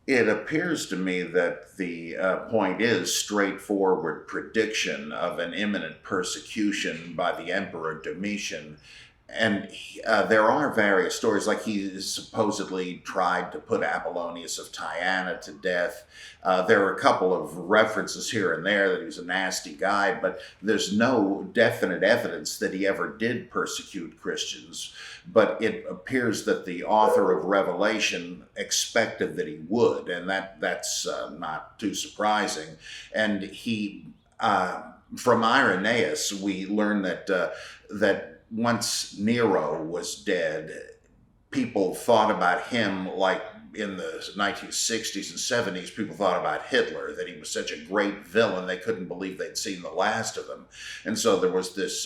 It appears to me that the point is straightforward prediction of an imminent persecution by the Emperor Domitian. And there are various stories, like he supposedly tried to put Apollonius of Tyana to death. There are a couple of references here and there that he was a nasty guy, but there's no definite evidence that he ever did persecute Christians. But it appears that the author of Revelation expected that he would, and that's not too surprising. And he, from Irenaeus, we learn that once Nero was dead, people thought about him like in the 1960s and 70s, people thought about Hitler, that he was such a great villain, they couldn't believe they'd seen the last of him. And so there was this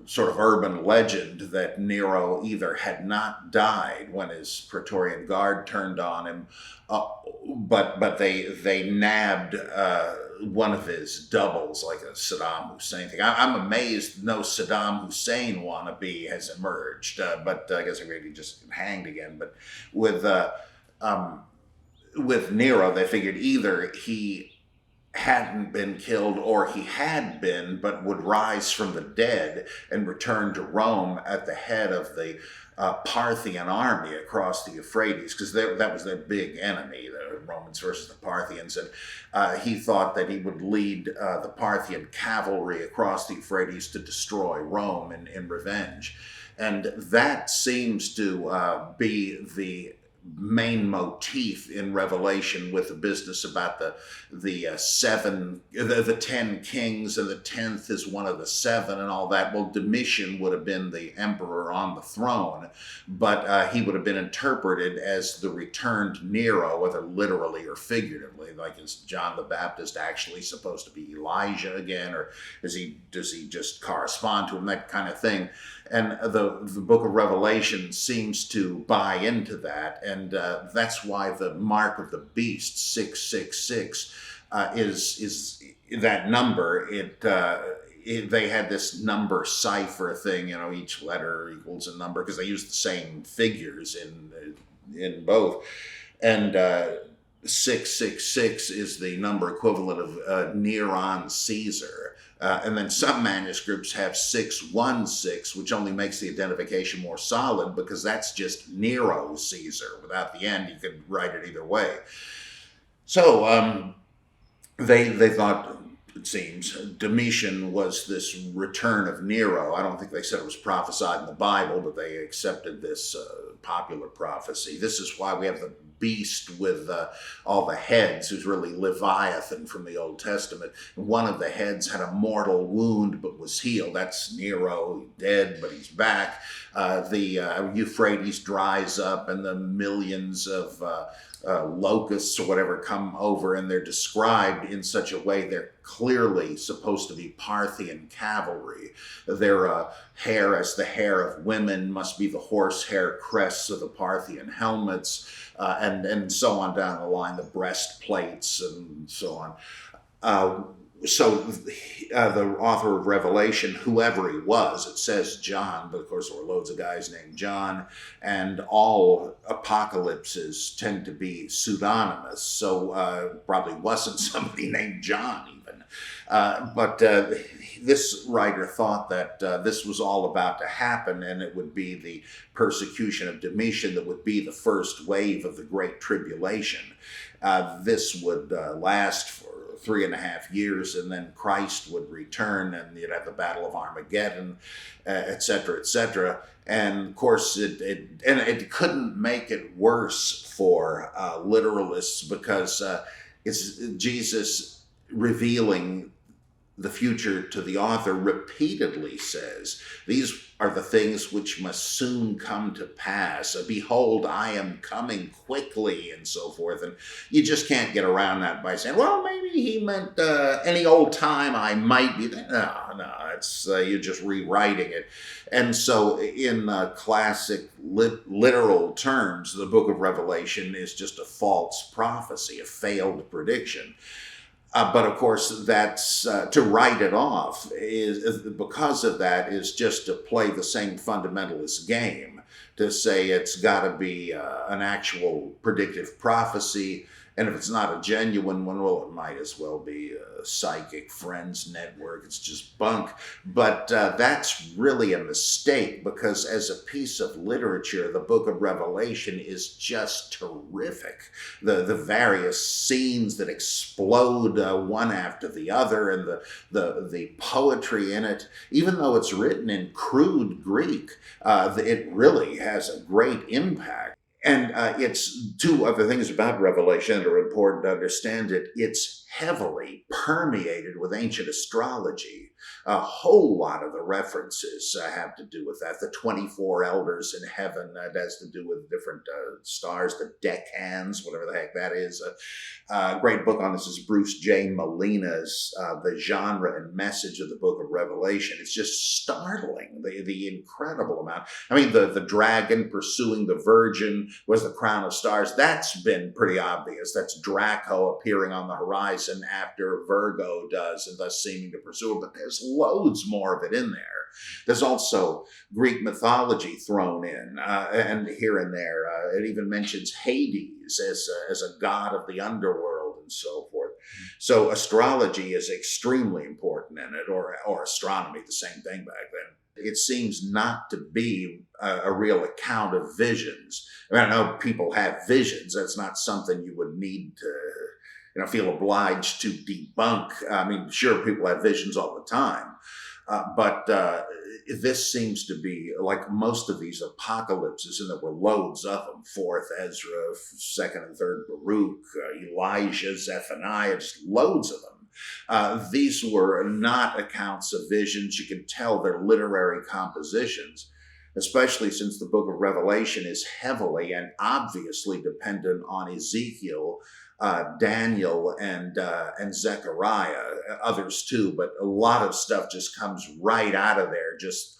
sort of urban legend that Nero either had not died when his Praetorian Guard turned on him, but they nabbed one of his doubles, like a Saddam Hussein thing. I'm amazed no Saddam Hussein wannabe has emerged, but I guess he just hanged again. But with Nero, they figured either he hadn't been killed or he had been, but would rise from the dead and return to Rome at the head of the Parthian army across the Euphrates, because that was their big enemy, the Romans versus the Parthians. And he thought that he would lead the Parthian cavalry across the Euphrates to destroy Rome in revenge. And that seems to be the main motif in Revelation, with the business about the 10 kings, and the 10th is one of the 7 and all that. Well, Domitian would have been the emperor on the throne, but he would have been interpreted as the returned Nero, whether literally or figuratively. Like, is John the Baptist actually supposed to be Elijah again, or does he just correspond to him, that kind of thing? And the book of Revelation seems to buy into that, and that's why the mark of the beast, 666, is that number. They had this number cipher thing, each letter equals a number, because they use the same figures in both. And 666 is the number equivalent of Neron Caesar. And then some manuscripts have 616, which only makes the identification more solid, because that's just Nero Caesar. Without the end, you could write it either way. So they thought, it seems, Domitian was this return of Nero. I don't think they said it was prophesied in the Bible, but they accepted this popular prophecy. This is why we have the beast with all the heads, who's really Leviathan from the Old Testament. One of the heads had a mortal wound but was healed. That's Nero, dead, but he's back. The Euphrates dries up, and the millions of locusts or whatever come over, and they're described in such a way they're clearly supposed to be Parthian cavalry. Their hair, as the hair of women, must be the horsehair crests of the Parthian helmets, and so on down the line, the breastplates and so on. So the author of Revelation, whoever he was, it says John, but of course there were loads of guys named John, and all apocalypses tend to be pseudonymous, so probably wasn't somebody named John even. But this writer thought that this was all about to happen, and it would be the persecution of Domitian that would be the first wave of the Great Tribulation. This would last for 3.5 years, and then Christ would return, and you'd have the Battle of Armageddon, et cetera, et cetera. And of course, it couldn't make it worse for literalists, because it's Jesus revealing the future to the author repeatedly says, these are the things which must soon come to pass. Behold, I am coming quickly, and so forth. And you just can't get around that by saying, well, maybe he meant any old time I might be there. No, it's you're just rewriting it. And so in classic literal terms, the book of Revelation is just a false prophecy, a failed prediction. But of course, that's to write it off, is because of that, is just to play the same fundamentalist game. to say it's got to be an actual predictive prophecy. And if it's not a genuine one, well, it might as well be a psychic friends network. It's just bunk. But that's really a mistake, because as a piece of literature, the book of Revelation is just terrific. The various scenes that explode one after the other, and the poetry in it, even though it's written in crude Greek, it really has a great impact. And it's two other things about Revelation that are important to understand it. It's heavily permeated with ancient astrology. A whole lot of the references have to do with that. The 24 elders in heaven, that has to do with different stars, the decans, whatever the heck that is. A great book on this is Bruce J. Molina's The Genre and Message of the Book of Revelation. It's just startling, the incredible amount. I mean, the dragon pursuing the virgin was the crown of stars. That's been pretty obvious. That's Draco appearing on the horizon after Virgo does, and thus seeming to pursue her. But there's loads more of it in there. There's also Greek mythology thrown in, and here and there. It even mentions Hades as a god of the underworld and so forth. So astrology is extremely important in it, or astronomy, the same thing back then. It seems not to be a real account of visions. I mean, I know people have visions. That's not something you would need to feel obliged to debunk. I mean, sure, people have visions all the time. But this seems to be like most of these apocalypses, and there were loads of them: 4th Ezra, 2nd and 3rd Baruch, Elijah, Zephaniah, just loads of them. These were not accounts of visions. You can tell they're literary compositions, especially since the book of Revelation is heavily and obviously dependent on Ezekiel, Daniel, and Zechariah, others too, but a lot of stuff just comes right out of there, just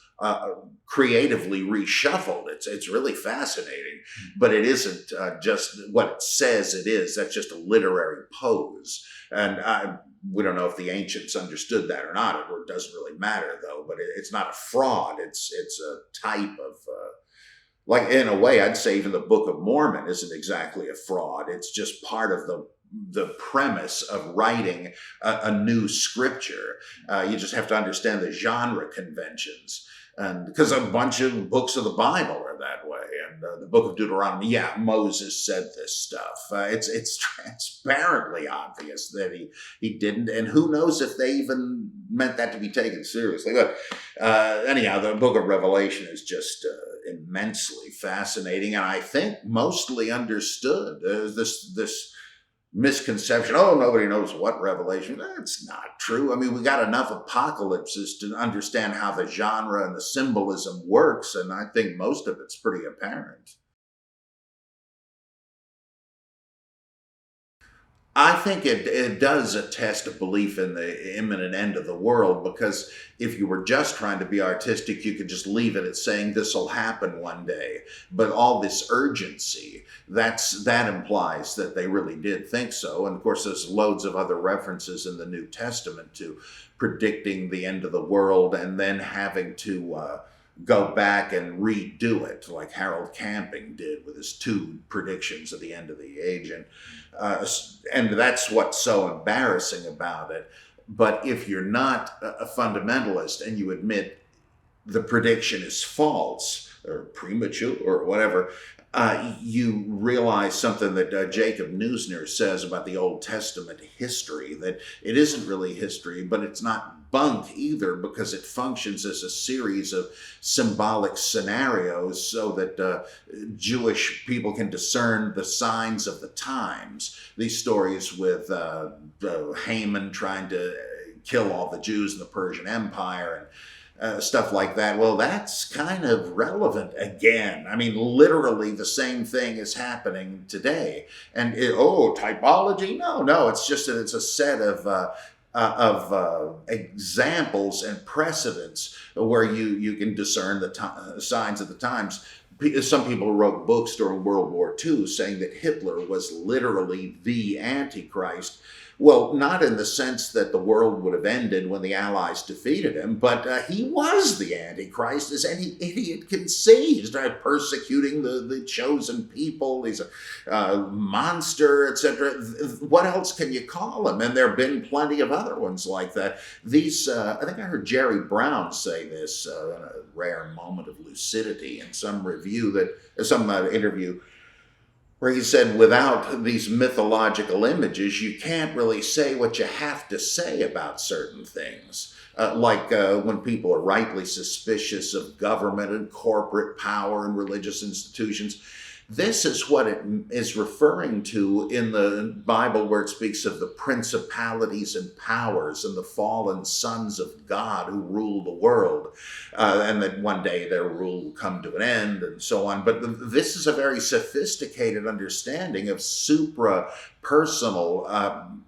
creatively reshuffled. It's really fascinating, but it isn't just what it says it is. That's just a literary pose. And we don't know if the ancients understood that or not. It doesn't really matter, though, but it's not a fraud. It's a type of... like, in a way, I'd say even the Book of Mormon isn't exactly a fraud. It's just part of the premise of writing a new scripture. You just have to understand the genre conventions. And because a bunch of books of the Bible are that way. And the book of Deuteronomy, yeah, Moses said this stuff. It's transparently obvious that he didn't. And who knows if they even meant that to be taken seriously. But anyhow, the book of Revelation is just... immensely fascinating, and I think mostly understood. There's this misconception, nobody knows what Revelation. That's not true. I mean, we got enough apocalypses to understand how the genre and the symbolism works, and I think most of it's pretty apparent. I think it does attest a belief in the imminent end of the world, because if you were just trying to be artistic, you could just leave it at saying this will happen one day. But all this urgency, that implies that they really did think so. And of course, there's loads of other references in the New Testament to predicting the end of the world and then having to go back and redo it, like Harold Camping did with his 2 predictions of the end of the age. And that's what's so embarrassing about it. But if you're not a fundamentalist and you admit the prediction is false or premature or whatever, you realize something that Jacob Neusner says about the Old Testament history, that it isn't really history, but it's not bunk either, because it functions as a series of symbolic scenarios so that Jewish people can discern the signs of the times. These stories with Haman trying to kill all the Jews in the Persian Empire and stuff like that. Well, that's kind of relevant again. I mean, literally the same thing is happening today. And typology? No, it's just that it's a set of examples and precedents where you can discern the signs of the times. Some people wrote books during World War II saying that Hitler was literally the Antichrist. Well, not in the sense that the world would have ended when the Allies defeated him, but he was the Antichrist, as any idiot can see. He started persecuting the chosen people. He's a monster, etc. What else can you call him? And there have been plenty of other ones like that. I think I heard Jerry Brown say this in a rare moment of lucidity in some interview, where he said, without these mythological images, you can't really say what you have to say about certain things. Like when people are rightly suspicious of government and corporate power and religious institutions. This is what it is referring to in the Bible, where it speaks of the principalities and powers and the fallen sons of God who rule the world, and that one day their rule will come to an end and so on. But this is a very sophisticated understanding of supra-personal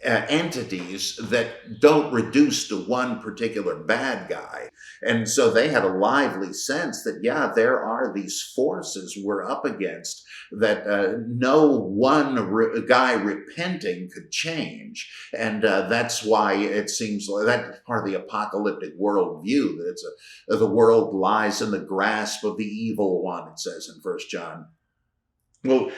entities that don't reduce to one particular bad guy. And so they had a lively sense that, yeah, there are these forces we're up against that no one guy repenting could change. And that's why it seems like that's part of the apocalyptic worldview, that the world lies in the grasp of the evil one, it says in 1 John. Well,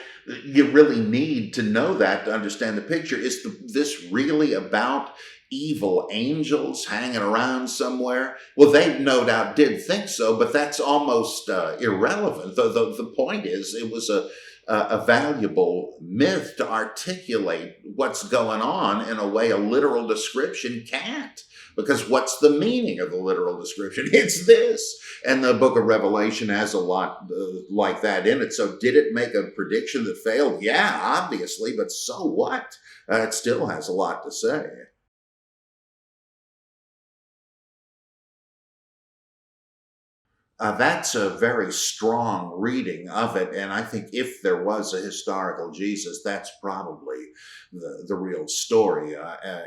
you really need to know that to understand the picture. Is this really about evil angels hanging around somewhere? Well, they no doubt did think so, but that's almost irrelevant. The point is, it was a valuable myth to articulate what's going on in a way a literal description can't. Because what's the meaning of the literal description? It's this. And the book of Revelation has a lot like that in it. So did it make a prediction that failed? Yeah, obviously, but so what? It still has a lot to say. That's a very strong reading of it, and I think if there was a historical Jesus, that's probably the real story.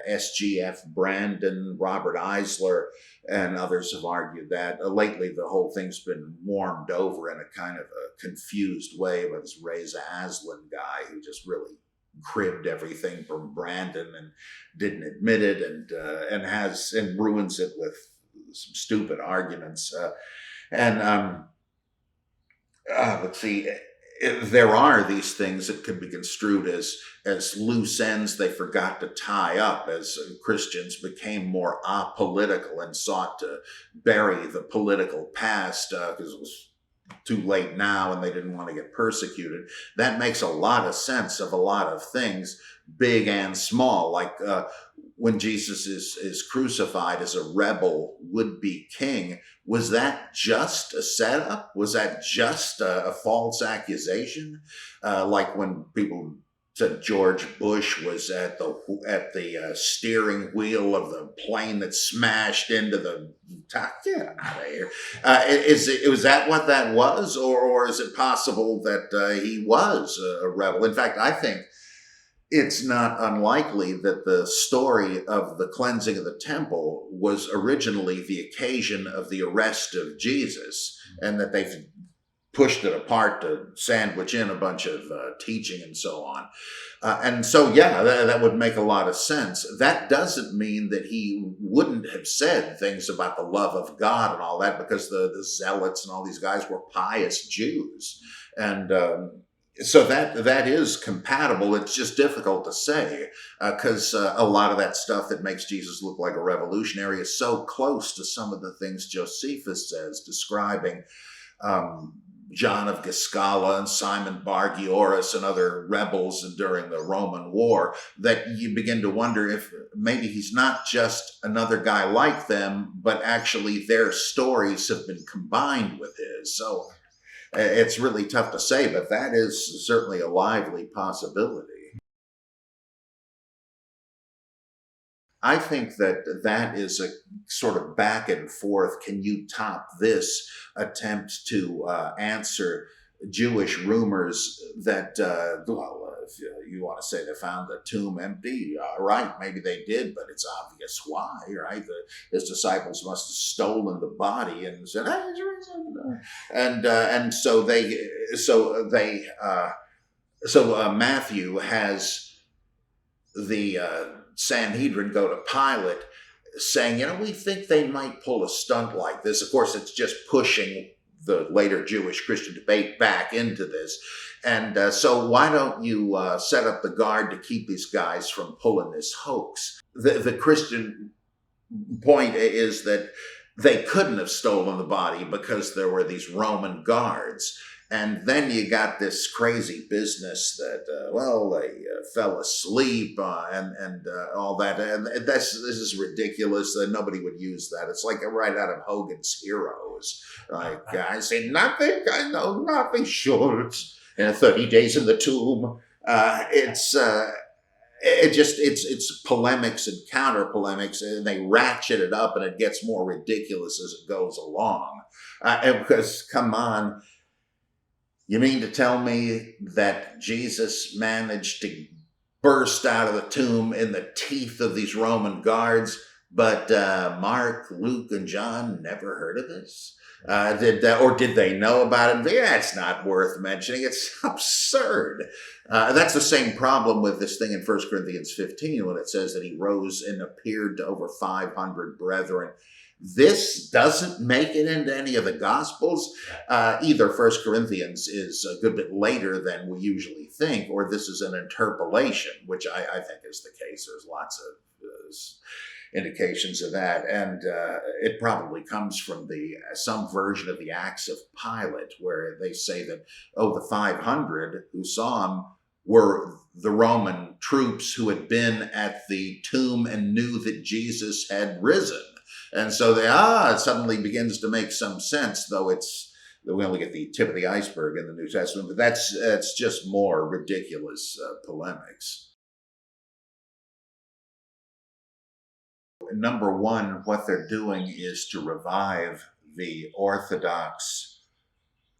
S.G.F. Brandon, Robert Eisler, and others have argued that. Lately, the whole thing's been warmed over in a kind of a confused way by this Reza Aslan guy who just really cribbed everything from Brandon and didn't admit it, and ruins it with some stupid arguments. And let's see, there are these things that could be construed as loose ends they forgot to tie up as Christians became more apolitical and sought to bury the political past because it was too late now and they didn't want to get persecuted. That makes a lot of sense of a lot of things, big and small, like when Jesus is crucified as a rebel would-be king. Was that just a setup? Was that just a false accusation? Like when people said George Bush was at the steering wheel of the plane that smashed into the top. Get out of here! Was that what that was, or is it possible that he was a rebel? In fact, I think it's not unlikely that the story of the cleansing of the temple was originally the occasion of the arrest of Jesus, and that they've pushed it apart to sandwich in a bunch of teaching and so on. And so, yeah, that would make a lot of sense. That doesn't mean that he wouldn't have said things about the love of God and all that, because the zealots and all these guys were pious Jews. And so that is compatible. It's just difficult to say because a lot of that stuff that makes Jesus look like a revolutionary is so close to some of the things Josephus says, describing John of Giscala and Simon Bar Gioris and other rebels during the Roman war, that you begin to wonder if maybe he's not just another guy like them, but actually their stories have been combined with his. So it's really tough to say, but that is certainly a lively possibility. I think that is a sort of back and forth. Can you top this attempt to answer Jewish rumors that, if you want to say they found the tomb empty, right, maybe they did, but it's obvious why, right? His disciples must have stolen the body and said, and so Matthew has the Sanhedrin go to Pilate saying, we think they might pull a stunt like this. Of course, it's just pushing the later Jewish Christian debate back into this. And so why don't you set up the guard to keep these guys from pulling this hoax? The Christian point is that they couldn't have stolen the body because there were these Roman guards. And then you got this crazy business that, they fell asleep and all that. And this is ridiculous. Nobody would use that. It's like right out of Hogan's Heroes. Like, I say nothing, I know nothing, Schultz. And 30 days in the tomb. It's polemics and counter polemics, and they ratchet it up, and it gets more ridiculous as it goes along. Because, come on, you mean to tell me that Jesus managed to burst out of the tomb in the teeth of these Roman guards, but Mark, Luke, and John never heard of this? Did they know about it? Yeah, it's not worth mentioning. It's absurd. That's the same problem with this thing in 1 Corinthians 15 when it says that he rose and appeared to over 500 brethren. This doesn't make it into any of the Gospels. Either 1 Corinthians is a good bit later than we usually think, or this is an interpolation, which I think is the case. There's lots of indications of that, and it probably comes from some version of the Acts of Pilate, where they say that, the 500 who saw him were the Roman troops who had been at the tomb and knew that Jesus had risen. And so it suddenly begins to make some sense, though we only get the tip of the iceberg in the New Testament, but that's just more ridiculous polemics. Number one, what they're doing is to revive the Orthodox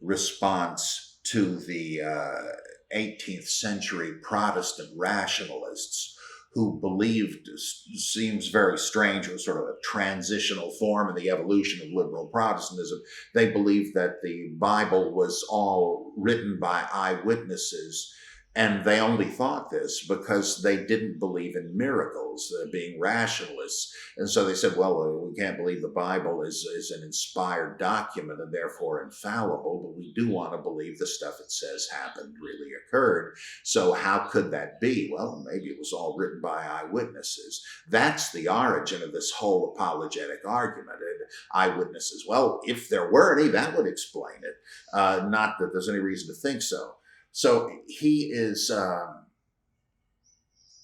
response to the 18th century Protestant rationalists who believed, seems very strange, was sort of a transitional form in the evolution of liberal Protestantism. They believed that the Bible was all written by eyewitnesses, and they only thought this because they didn't believe in miracles, being rationalists. And so they said, we can't believe the Bible is an inspired document and therefore infallible, but we do want to believe the stuff it says happened really occurred. So how could that be? Well, maybe it was all written by eyewitnesses. That's the origin of this whole apologetic argument. Eyewitnesses, if there were any, that would explain it. Not that there's any reason to think so. So he is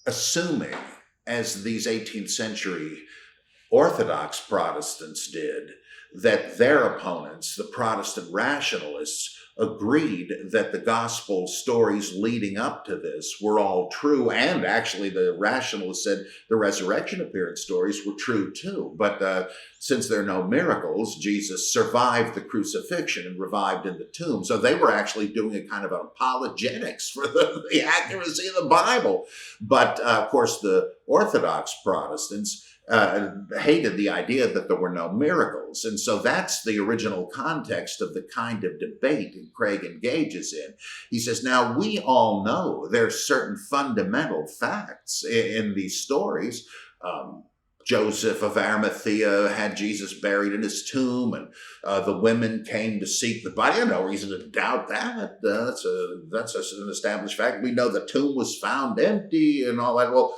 assuming, as these 18th century Orthodox Protestants did, that their opponents, the Protestant rationalists, agreed that the gospel stories leading up to this were all true. And actually, the rationalists said the resurrection appearance stories were true too. But since there are no miracles, Jesus survived the crucifixion and revived in the tomb. So they were actually doing a kind of apologetics for the accuracy of the Bible. But of course, the Orthodox Protestants hated the idea that there were no miracles. And so that's the original context of the kind of debate Craig engages in. He says, now we all know there's certain fundamental facts in these stories. Joseph of Arimathea had Jesus buried in his tomb, and the women came to seek the body. I have no reason to doubt that. That's an established fact. We know the tomb was found empty and all that. Well,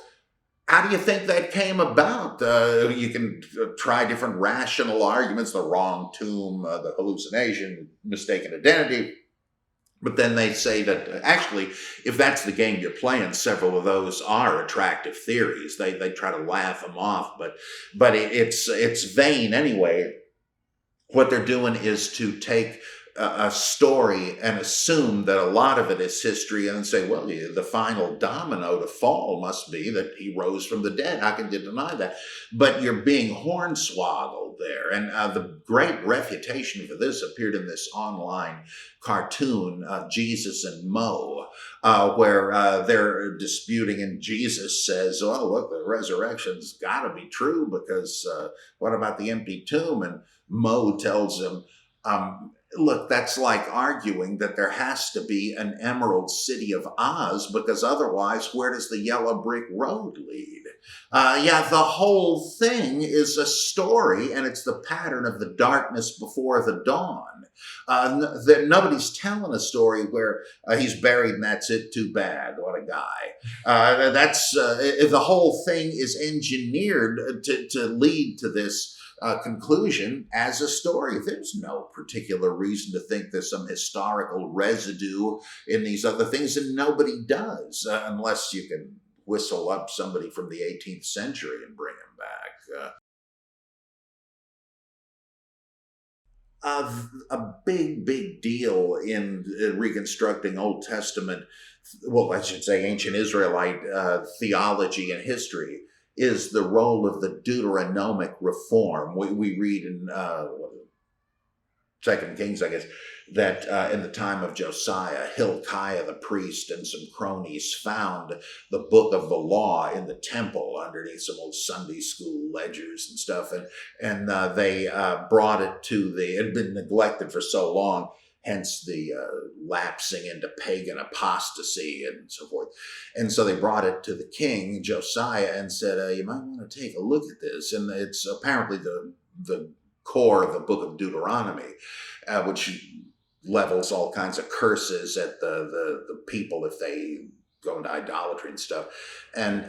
how do you think that came about? You can try different rational arguments, the wrong tomb, the hallucination, mistaken identity. But then they say that actually, if that's the game you're playing, several of those are attractive theories. They try to laugh them off, but it's vain anyway. What they're doing is to take a story and assume that a lot of it is history and then say, well, the final domino to fall must be that he rose from the dead. How can you deny that? But you're being hornswoggled there. And the great refutation for this appeared in this online cartoon, Jesus and Mo, where they're disputing, and Jesus says, oh, look, the resurrection's got to be true because what about the empty tomb? And Mo tells him, Look, that's like arguing that there has to be an Emerald City of Oz, because otherwise, where does the yellow brick road lead? Yeah, the whole thing is a story, and it's the pattern of the darkness before the dawn. Nobody's telling a story where he's buried and that's it, too bad, what a guy. The whole thing is engineered to lead to this conclusion as a story. There's no particular reason to think there's some historical residue in these other things, and nobody does, unless you can whistle up somebody from the 18th century and bring him back. A big deal in reconstructing Old Testament, well, I should say ancient Israelite theology and history, is the role of the Deuteronomic reform. We read in Second Kings, I guess, that in the time of Josiah, Hilkiah the priest and some cronies found the book of the law in the temple underneath some old Sunday school ledgers and stuff, and they brought it to it had been neglected for so long, hence the lapsing into pagan apostasy and so forth. And so they brought it to the king, Josiah, and said, you might want to take a look at this. And it's apparently the core of the book of Deuteronomy, which levels all kinds of curses at the people if they go into idolatry and stuff. And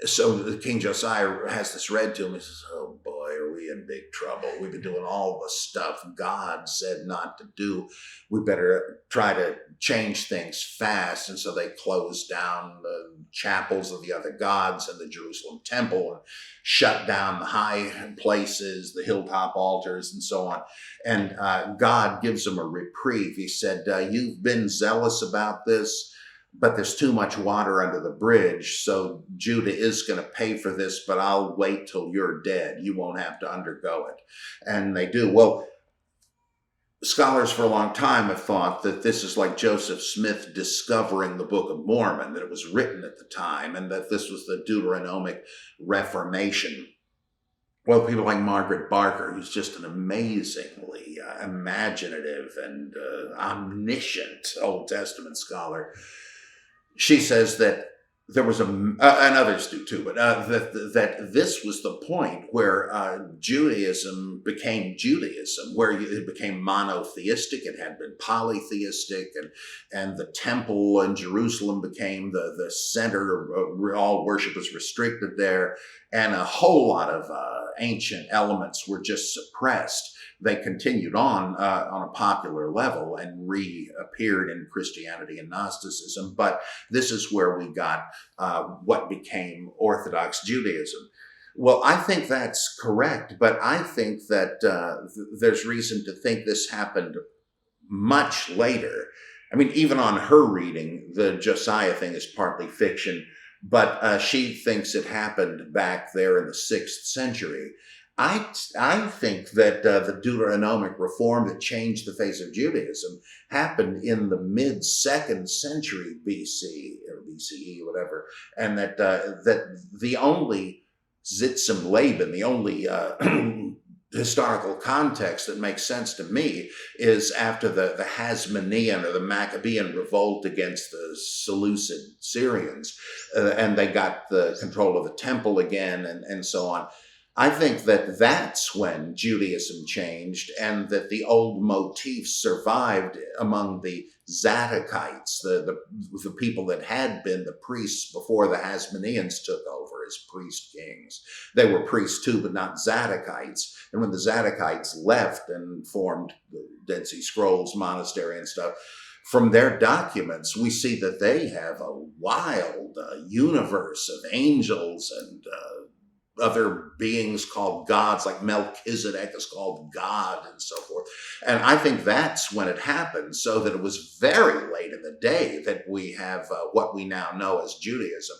so the King Josiah has this read to him. He says, oh boy, are we in big trouble. We've been doing all the stuff God said not to do. We better try to change things fast. And so they closed down the chapels of the other gods and the Jerusalem temple and shut down the high places, the hilltop altars, and so on. And God gives them a reprieve. He said, you've been zealous about this, but there's too much water under the bridge, so Judah is going to pay for this, but I'll wait till you're dead. You won't have to undergo it. And they do. Well, scholars for a long time have thought that this is like Joseph Smith discovering the Book of Mormon, that it was written at the time, and that this was the Deuteronomic Reformation. Well, people like Margaret Barker, who's just an amazingly imaginative and omniscient Old Testament scholar, she says that there was and others do too, but that this was the point where Judaism became Judaism, where it became monotheistic. It had been polytheistic, and the temple in Jerusalem became the center. All worship was restricted there, and a whole lot of ancient elements were just suppressed. They continued on a popular level and reappeared in Christianity and Gnosticism. But this is where we got what became Orthodox Judaism. Well, I think that's correct, but I think that there's reason to think this happened much later. I mean, even on her reading, the Josiah thing is partly fiction, but she thinks it happened back there in the 6th century. I think that the Deuteronomic reform that changed the face of Judaism happened in the mid-2nd century BC or BCE, whatever, and that the only Zitzim Laban, the only historical context that makes sense to me is after the Hasmonean or the Maccabean revolt against the Seleucid Syrians, and they got the control of the temple again, and so on. I think that that's when Judaism changed, and that the old motifs survived among the Zadokites, the people that had been the priests before the Hasmoneans took over as priest kings. They were priests too, but not Zadokites. And when the Zadokites left and formed the Dead Sea Scrolls monastery and stuff, from their documents, we see that they have a wild universe of angels and other beings called gods, like Melchizedek is called God and so forth. And I think that's when it happened, so that it was very late in the day that we have what we now know as Judaism.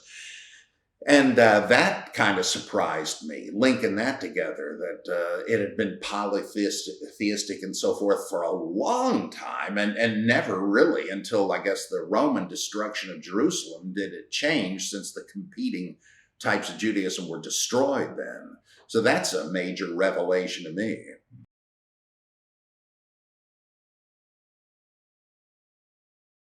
And that kind of surprised me, linking that together, that it had been polytheistic and so forth for a long time, and never really until, I guess, the Roman destruction of Jerusalem did it change, since the competing types of Judaism were destroyed then. So that's a major revelation to me.